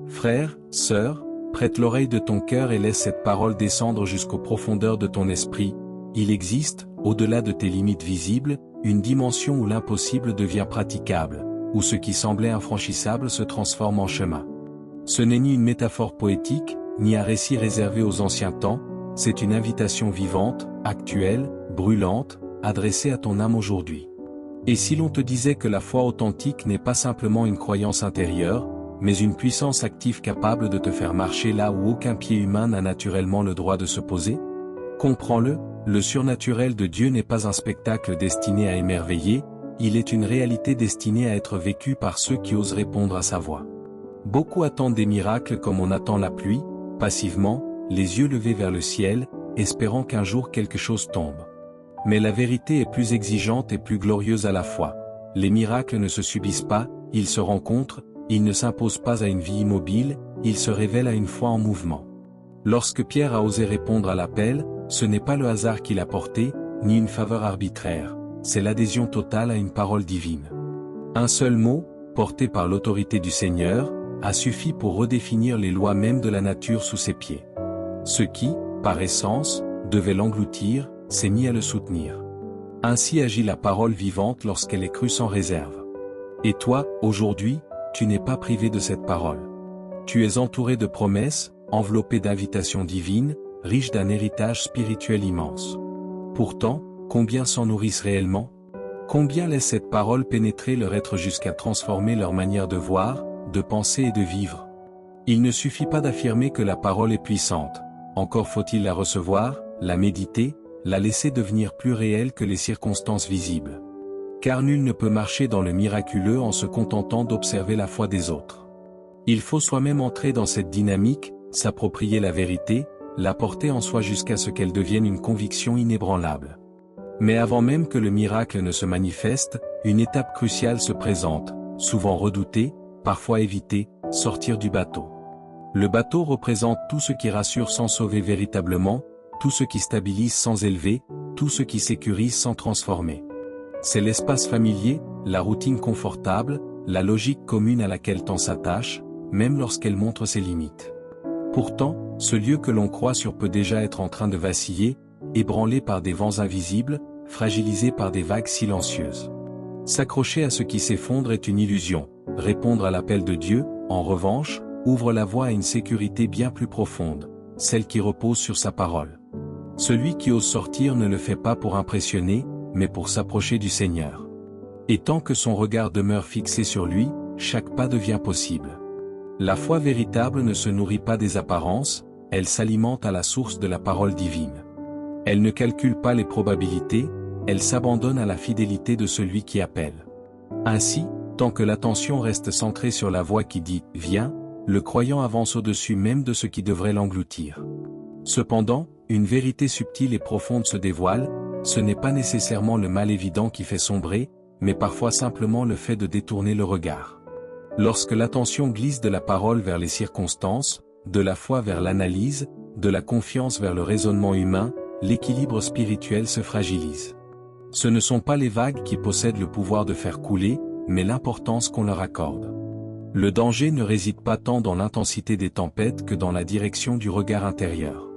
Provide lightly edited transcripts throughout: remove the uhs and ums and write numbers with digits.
Frère, sœur, prête l'oreille de ton cœur et laisse cette parole descendre jusqu'aux profondeurs de ton esprit. Il existe, au-delà de tes limites visibles, une dimension où l'impossible devient praticable, où ce qui semblait infranchissable se transforme en chemin. Ce n'est ni une métaphore poétique, ni un récit réservé aux anciens temps, c'est une invitation vivante, actuelle, brûlante, adressée à ton âme aujourd'hui. Et si l'on te disait que la foi authentique n'est pas simplement une croyance intérieure, mais une puissance active capable de te faire marcher là où aucun pied humain n'a naturellement le droit de se poser? Comprends-le, le surnaturel de Dieu n'est pas un spectacle destiné à émerveiller, il est une réalité destinée à être vécue par ceux qui osent répondre à sa voix. Beaucoup attendent des miracles comme on attend la pluie, passivement, les yeux levés vers le ciel, espérant qu'un jour quelque chose tombe. Mais la vérité est plus exigeante et plus glorieuse à la fois. Les miracles ne se subissent pas, ils se rencontrent, ils ne s'imposent pas à une vie immobile, ils se révèlent à une foi en mouvement. Lorsque Pierre a osé répondre à l'appel, ce n'est pas le hasard qui l'a porté, ni une faveur arbitraire, c'est l'adhésion totale à une parole divine. Un seul mot, porté par l'autorité du Seigneur, a suffi pour redéfinir les lois mêmes de la nature sous ses pieds. Ce qui, par essence, devait l'engloutir, s'est mis à le soutenir. Ainsi agit la parole vivante lorsqu'elle est crue sans réserve. Et toi, aujourd'hui, tu n'es pas privé de cette parole. Tu es entouré de promesses, enveloppé d'invitations divines, riche d'un héritage spirituel immense. Pourtant, combien s'en nourrissent réellement? Combien laissent cette parole pénétrer leur être jusqu'à transformer leur manière de voir, de penser et de vivre? Il ne suffit pas d'affirmer que la parole est puissante, encore faut-il la recevoir, la méditer, la laisser devenir plus réelle que les circonstances visibles. Car nul ne peut marcher dans le miraculeux en se contentant d'observer la foi des autres. Il faut soi-même entrer dans cette dynamique, s'approprier la vérité, la porter en soi jusqu'à ce qu'elle devienne une conviction inébranlable. Mais avant même que le miracle ne se manifeste, une étape cruciale se présente, souvent redoutée, parfois évitée, sortir du bateau. Le bateau représente tout ce qui rassure sans sauver véritablement, tout ce qui stabilise sans élever, tout ce qui sécurise sans transformer. C'est l'espace familier, la routine confortable, la logique commune à laquelle l'on s'attache, même lorsqu'elle montre ses limites. Pourtant, ce lieu que l'on croit sûr peut déjà être en train de vaciller, ébranlé par des vents invisibles, fragilisé par des vagues silencieuses. S'accrocher à ce qui s'effondre est une illusion. Répondre à l'appel de Dieu, en revanche, ouvre la voie à une sécurité bien plus profonde, celle qui repose sur sa parole. Celui qui ose sortir ne le fait pas pour impressionner, mais pour s'approcher du Seigneur. Et tant que son regard demeure fixé sur lui, chaque pas devient possible. La foi véritable ne se nourrit pas des apparences, elle s'alimente à la source de la parole divine. Elle ne calcule pas les probabilités, elle s'abandonne à la fidélité de celui qui appelle. Ainsi, tant que l'attention reste centrée sur la voix qui dit « Viens », le croyant avance au-dessus même de ce qui devrait l'engloutir. Cependant, une vérité subtile et profonde se dévoile, ce n'est pas nécessairement le mal évident qui fait sombrer, mais parfois simplement le fait de détourner le regard. Lorsque l'attention glisse de la parole vers les circonstances, de la foi vers l'analyse, de la confiance vers le raisonnement humain, l'équilibre spirituel se fragilise. Ce ne sont pas les vagues qui possèdent le pouvoir de faire couler, mais l'importance qu'on leur accorde. Le danger ne réside pas tant dans l'intensité des tempêtes que dans la direction du regard intérieur.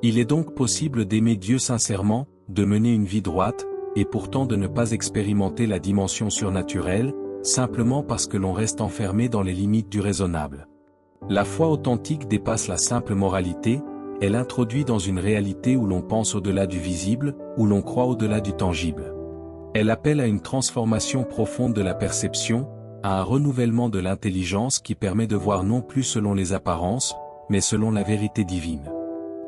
Il est donc possible d'aimer Dieu sincèrement, de mener une vie droite, et pourtant de ne pas expérimenter la dimension surnaturelle, simplement parce que l'on reste enfermé dans les limites du raisonnable. La foi authentique dépasse la simple moralité, elle introduit dans une réalité où l'on pense au-delà du visible, où l'on croit au-delà du tangible. Elle appelle à une transformation profonde de la perception, à un renouvellement de l'intelligence qui permet de voir non plus selon les apparences, mais selon la vérité divine.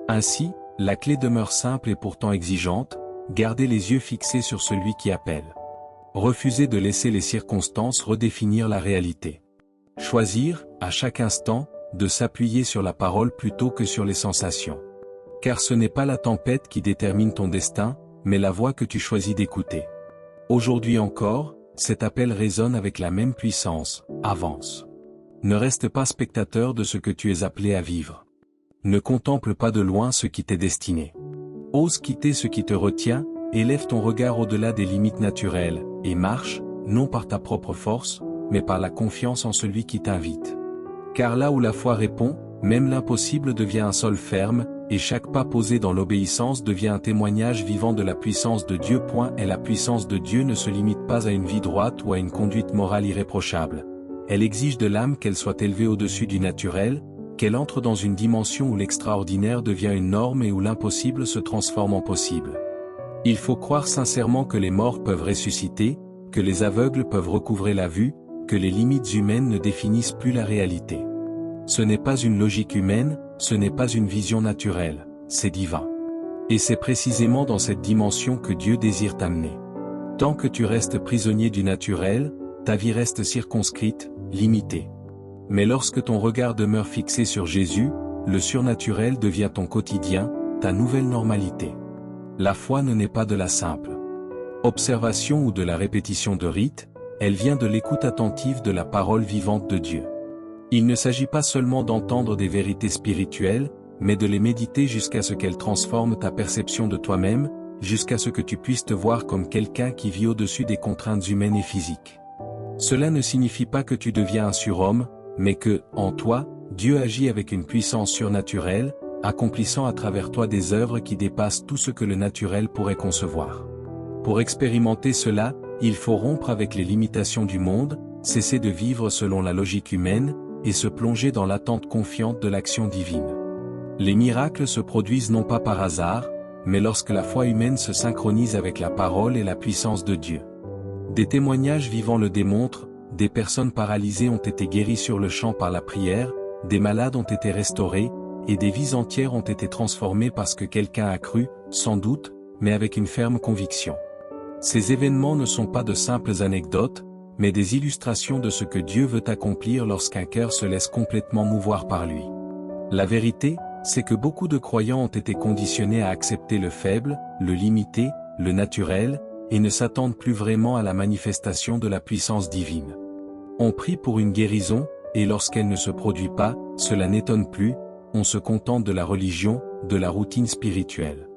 Ainsi, la clé demeure simple et pourtant exigeante, garder les yeux fixés sur celui qui appelle. Refuser de laisser les circonstances redéfinir la réalité. Choisir, à chaque instant, de s'appuyer sur la parole plutôt que sur les sensations. Car ce n'est pas la tempête qui détermine ton destin, mais la voix que tu choisis d'écouter. Aujourd'hui encore, cet appel résonne avec la même puissance, avance. Ne reste pas spectateur de ce que tu es appelé à vivre. Ne contemple pas de loin ce qui t'est destiné. Ose quitter ce qui te retient, élève ton regard au-delà des limites naturelles, et marche, non par ta propre force, mais par la confiance en celui qui t'invite. Car là où la foi répond, même l'impossible devient un sol ferme, et chaque pas posé dans l'obéissance devient un témoignage vivant de la puissance de Dieu. Et la puissance de Dieu ne se limite pas à une vie droite ou à une conduite morale irréprochable. Elle exige de l'âme qu'elle soit élevée au-dessus du naturel, qu'elle entre dans une dimension où l'extraordinaire devient une norme et où l'impossible se transforme en possible. Il faut croire sincèrement que les morts peuvent ressusciter, que les aveugles peuvent recouvrer la vue, que les limites humaines ne définissent plus la réalité. Ce n'est pas une logique humaine, ce n'est pas une vision naturelle, c'est divin. Et c'est précisément dans cette dimension que Dieu désire t'amener. Tant que tu restes prisonnier du naturel, ta vie reste circonscrite, limitée. Mais lorsque ton regard demeure fixé sur Jésus, le surnaturel devient ton quotidien, ta nouvelle normalité. La foi ne naît pas de la simple observation ou de la répétition de rites, elle vient de l'écoute attentive de la parole vivante de Dieu. Il ne s'agit pas seulement d'entendre des vérités spirituelles, mais de les méditer jusqu'à ce qu'elles transforment ta perception de toi-même, jusqu'à ce que tu puisses te voir comme quelqu'un qui vit au-dessus des contraintes humaines et physiques. Cela ne signifie pas que tu deviens un surhomme, mais que, en toi, Dieu agit avec une puissance surnaturelle, accomplissant à travers toi des œuvres qui dépassent tout ce que le naturel pourrait concevoir. Pour expérimenter cela, il faut rompre avec les limitations du monde, cesser de vivre selon la logique humaine, et se plonger dans l'attente confiante de l'action divine. Les miracles se produisent non pas par hasard, mais lorsque la foi humaine se synchronise avec la parole et la puissance de Dieu. Des témoignages vivants le démontrent, des personnes paralysées ont été guéries sur le champ par la prière, des malades ont été restaurés, et des vies entières ont été transformées parce que quelqu'un a cru, sans doute, mais avec une ferme conviction. Ces événements ne sont pas de simples anecdotes, mais des illustrations de ce que Dieu veut accomplir lorsqu'un cœur se laisse complètement mouvoir par lui. La vérité, c'est que beaucoup de croyants ont été conditionnés à accepter le faible, le limité, le naturel, et ne s'attendent plus vraiment à la manifestation de la puissance divine. On prie pour une guérison, et lorsqu'elle ne se produit pas, cela n'étonne plus, on se contente de la religion, de la routine spirituelle.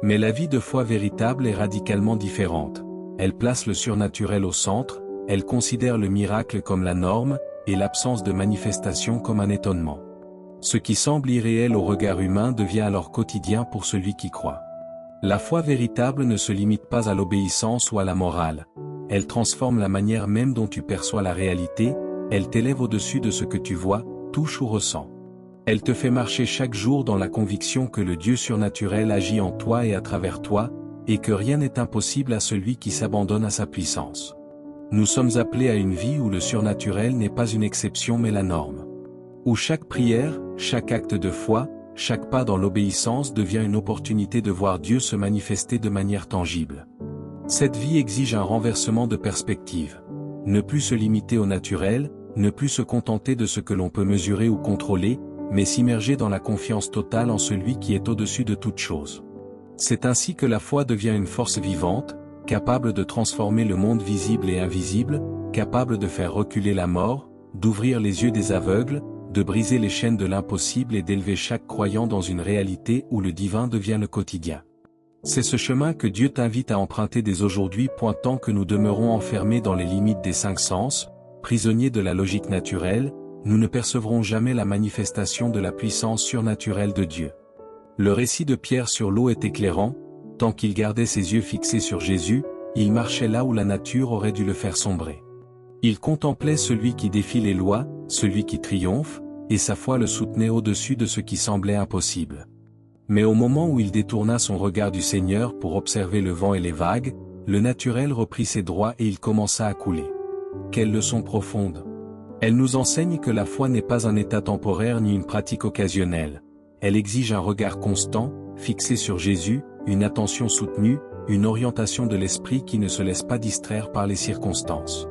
Mais la vie de foi véritable est radicalement différente. Elle place le surnaturel au centre, elle considère le miracle comme la norme, et l'absence de manifestation comme un étonnement. Ce qui semble irréel au regard humain devient alors quotidien pour celui qui croit. La foi véritable ne se limite pas à l'obéissance ou à la morale. Elle transforme la manière même dont tu perçois la réalité, elle t'élève au-dessus de ce que tu vois, touches ou ressens. Elle te fait marcher chaque jour dans la conviction que le Dieu surnaturel agit en toi et à travers toi, et que rien n'est impossible à celui qui s'abandonne à sa puissance. Nous sommes appelés à une vie où le surnaturel n'est pas une exception mais la norme. Où chaque prière, chaque acte de foi, chaque pas dans l'obéissance devient une opportunité de voir Dieu se manifester de manière tangible. Cette vie exige un renversement de perspective. Ne plus se limiter au naturel, ne plus se contenter de ce que l'on peut mesurer ou contrôler, mais s'immerger dans la confiance totale en celui qui est au-dessus de toute chose. C'est ainsi que la foi devient une force vivante, capable de transformer le monde visible et invisible, capable de faire reculer la mort, d'ouvrir les yeux des aveugles, de briser les chaînes de l'impossible et d'élever chaque croyant dans une réalité où le divin devient le quotidien. C'est ce chemin que Dieu t'invite à emprunter dès aujourd'hui. Tant que nous demeurons enfermés dans les limites des cinq sens, prisonniers de la logique naturelle, nous ne percevrons jamais la manifestation de la puissance surnaturelle de Dieu. Le récit de Pierre sur l'eau est éclairant, tant qu'il gardait ses yeux fixés sur Jésus, il marchait là où la nature aurait dû le faire sombrer. Il contemplait celui qui défie les lois, celui qui triomphe, et sa foi le soutenait au-dessus de ce qui semblait impossible. Mais au moment où il détourna son regard du Seigneur pour observer le vent et les vagues, le naturel reprit ses droits et il commença à couler. Quelle leçon profonde! Elle nous enseigne que la foi n'est pas un état temporaire ni une pratique occasionnelle. Elle exige un regard constant, fixé sur Jésus, une attention soutenue, une orientation de l'esprit qui ne se laisse pas distraire par les circonstances.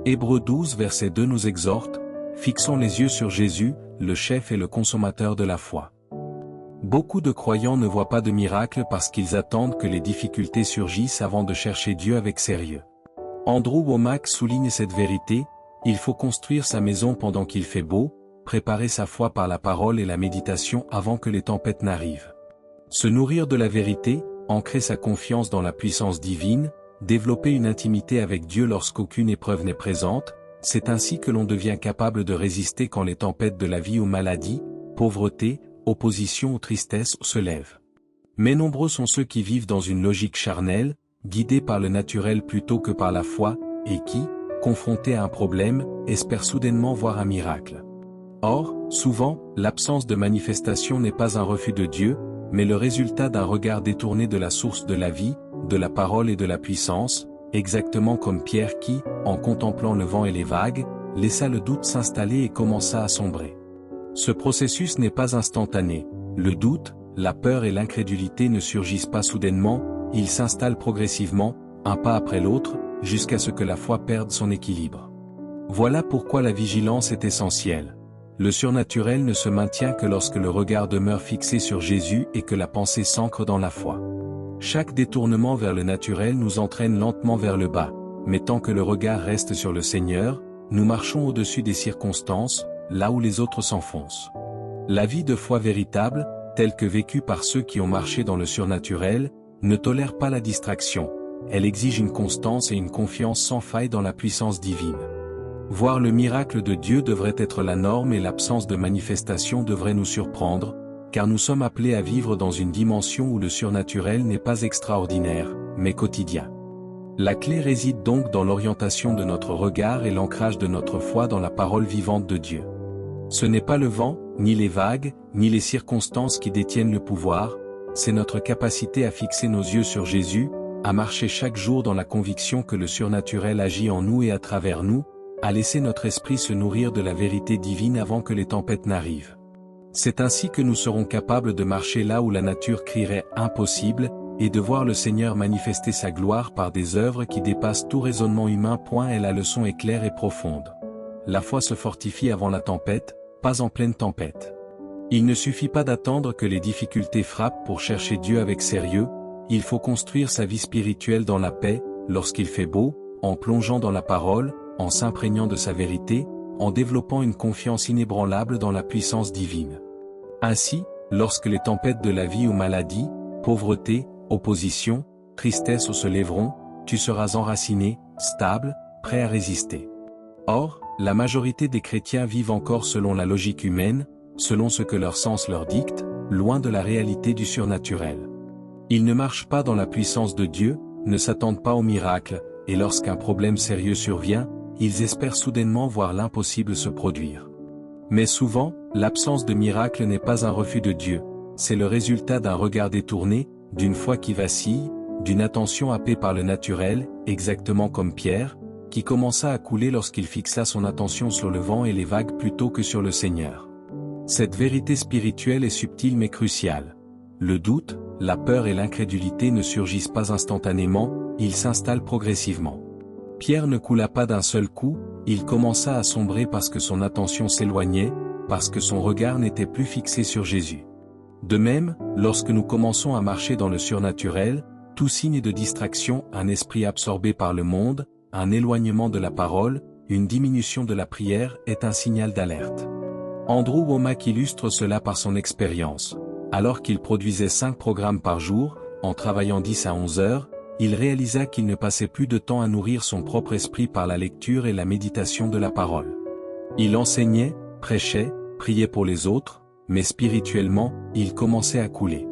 Hébreux 12 verset 2 nous exhorte, « Fixons les yeux sur Jésus, le chef et le consommateur de la foi. » Beaucoup de croyants ne voient pas de miracle parce qu'ils attendent que les difficultés surgissent avant de chercher Dieu avec sérieux. Andrew Wommack souligne cette vérité, il faut construire sa maison pendant qu'il fait beau, préparer sa foi par la parole et la méditation avant que les tempêtes n'arrivent. Se nourrir de la vérité, ancrer sa confiance dans la puissance divine, développer une intimité avec Dieu lorsqu'aucune épreuve n'est présente, C'est ainsi que l'on devient capable de résister quand les tempêtes de la vie ou maladie, pauvreté, opposition ou tristesse se lèvent. Mais nombreux sont ceux qui vivent dans une logique charnelle, guidés par le naturel plutôt que par la foi, et qui, confrontés à un problème, espèrent soudainement voir un miracle. Or, souvent, l'absence de manifestation n'est pas un refus de Dieu, mais le résultat d'un regard détourné de la source de la vie, de la parole et de la puissance, exactement comme Pierre qui, en contemplant le vent et les vagues, laissa le doute s'installer et commença à sombrer. Ce processus n'est pas instantané. Le doute, la peur et l'incrédulité ne surgissent pas soudainement, ils s'installent progressivement, un pas après l'autre, jusqu'à ce que la foi perde son équilibre. Voilà pourquoi la vigilance est essentielle. Le surnaturel ne se maintient que lorsque le regard demeure fixé sur Jésus et que la pensée s'ancre dans la foi. Chaque détournement vers le naturel nous entraîne lentement vers le bas, mais tant que le regard reste sur le Seigneur, nous marchons au-dessus des circonstances, là où les autres s'enfoncent. La vie de foi véritable, telle que vécue par ceux qui ont marché dans le surnaturel, ne tolère pas la distraction, elle exige une constance et une confiance sans faille dans la puissance divine. Voir le miracle de Dieu devrait être la norme et l'absence de manifestation devrait nous surprendre, car nous sommes appelés à vivre dans une dimension où le surnaturel n'est pas extraordinaire, mais quotidien. La clé réside donc dans l'orientation de notre regard et l'ancrage de notre foi dans la parole vivante de Dieu. Ce n'est pas le vent, ni les vagues, ni les circonstances qui détiennent le pouvoir, c'est notre capacité à fixer nos yeux sur Jésus, à marcher chaque jour dans la conviction que le surnaturel agit en nous et à travers nous, à laisser notre esprit se nourrir de la vérité divine avant que les tempêtes n'arrivent. C'est ainsi que nous serons capables de marcher là où la nature crierait « impossible » et de voir le Seigneur manifester sa gloire par des œuvres qui dépassent tout raisonnement humain. Et la leçon est claire et profonde. La foi se fortifie avant la tempête, pas en pleine tempête. Il ne suffit pas d'attendre que les difficultés frappent pour chercher Dieu avec sérieux, il faut construire sa vie spirituelle dans la paix, lorsqu'il fait beau, en plongeant dans la parole, en s'imprégnant de sa vérité, en développant une confiance inébranlable dans la puissance divine. Ainsi, lorsque les tempêtes de la vie ou maladie, pauvreté, opposition, tristesse se lèveront, tu seras enraciné, stable, prêt à résister. Or, la majorité des chrétiens vivent encore selon la logique humaine, selon ce que leur sens leur dicte, loin de la réalité du surnaturel. Ils ne marchent pas dans la puissance de Dieu, ne s'attendent pas au miracle, et lorsqu'un problème sérieux survient, ils espèrent soudainement voir l'impossible se produire. Mais souvent, l'absence de miracle n'est pas un refus de Dieu, c'est le résultat d'un regard détourné, d'une foi qui vacille, d'une attention happée par le naturel, exactement comme Pierre, qui commença à couler lorsqu'il fixa son attention sur le vent et les vagues plutôt que sur le Seigneur. Cette vérité spirituelle est subtile mais cruciale. Le doute, la peur et l'incrédulité ne surgissent pas instantanément, ils s'installent progressivement. Pierre ne coula pas d'un seul coup, il commença à sombrer parce que son attention s'éloignait, parce que son regard n'était plus fixé sur Jésus. De même, lorsque nous commençons à marcher dans le surnaturel, tout signe de distraction, un esprit absorbé par le monde, un éloignement de la parole, une diminution de la prière est un signal d'alerte. Andrew Wommack illustre cela par son expérience. Alors qu'il produisait 5 programmes par jour, en travaillant 10 à 11 heures, il réalisa qu'il ne passait plus de temps à nourrir son propre esprit par la lecture et la méditation de la parole. Il enseignait, prêchait, priait pour les autres, mais spirituellement, il commençait à couler.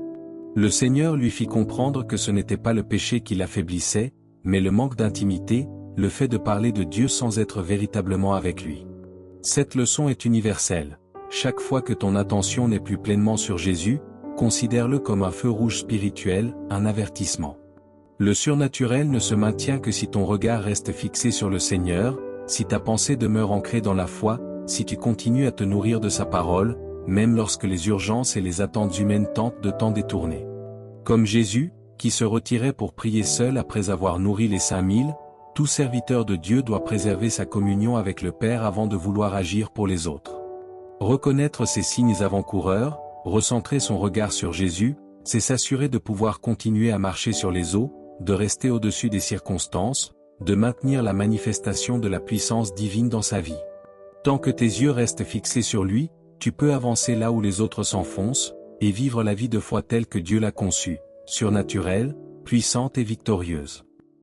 Le Seigneur lui fit comprendre que ce n'était pas le péché qui l'affaiblissait, mais le manque d'intimité, le fait de parler de Dieu sans être véritablement avec lui. Cette leçon est universelle. Chaque fois que ton attention n'est plus pleinement sur Jésus, considère-le comme un feu rouge spirituel, un avertissement. Le surnaturel ne se maintient que si ton regard reste fixé sur le Seigneur, si ta pensée demeure ancrée dans la foi, si tu continues à te nourrir de sa parole, même lorsque les urgences et les attentes humaines tentent de t'en détourner. Comme Jésus, qui se retirait pour prier seul après avoir nourri les 5000, tout serviteur de Dieu doit préserver sa communion avec le Père avant de vouloir agir pour les autres. Reconnaître ces signes avant-coureurs, recentrer son regard sur Jésus, c'est s'assurer de pouvoir continuer à marcher sur les eaux, de rester au-dessus des circonstances, de maintenir la manifestation de la puissance divine dans sa vie. Tant que tes yeux restent fixés sur lui, tu peux avancer là où les autres s'enfoncent, et vivre la vie de foi telle que Dieu l'a conçue, surnaturelle, puissante et victorieuse.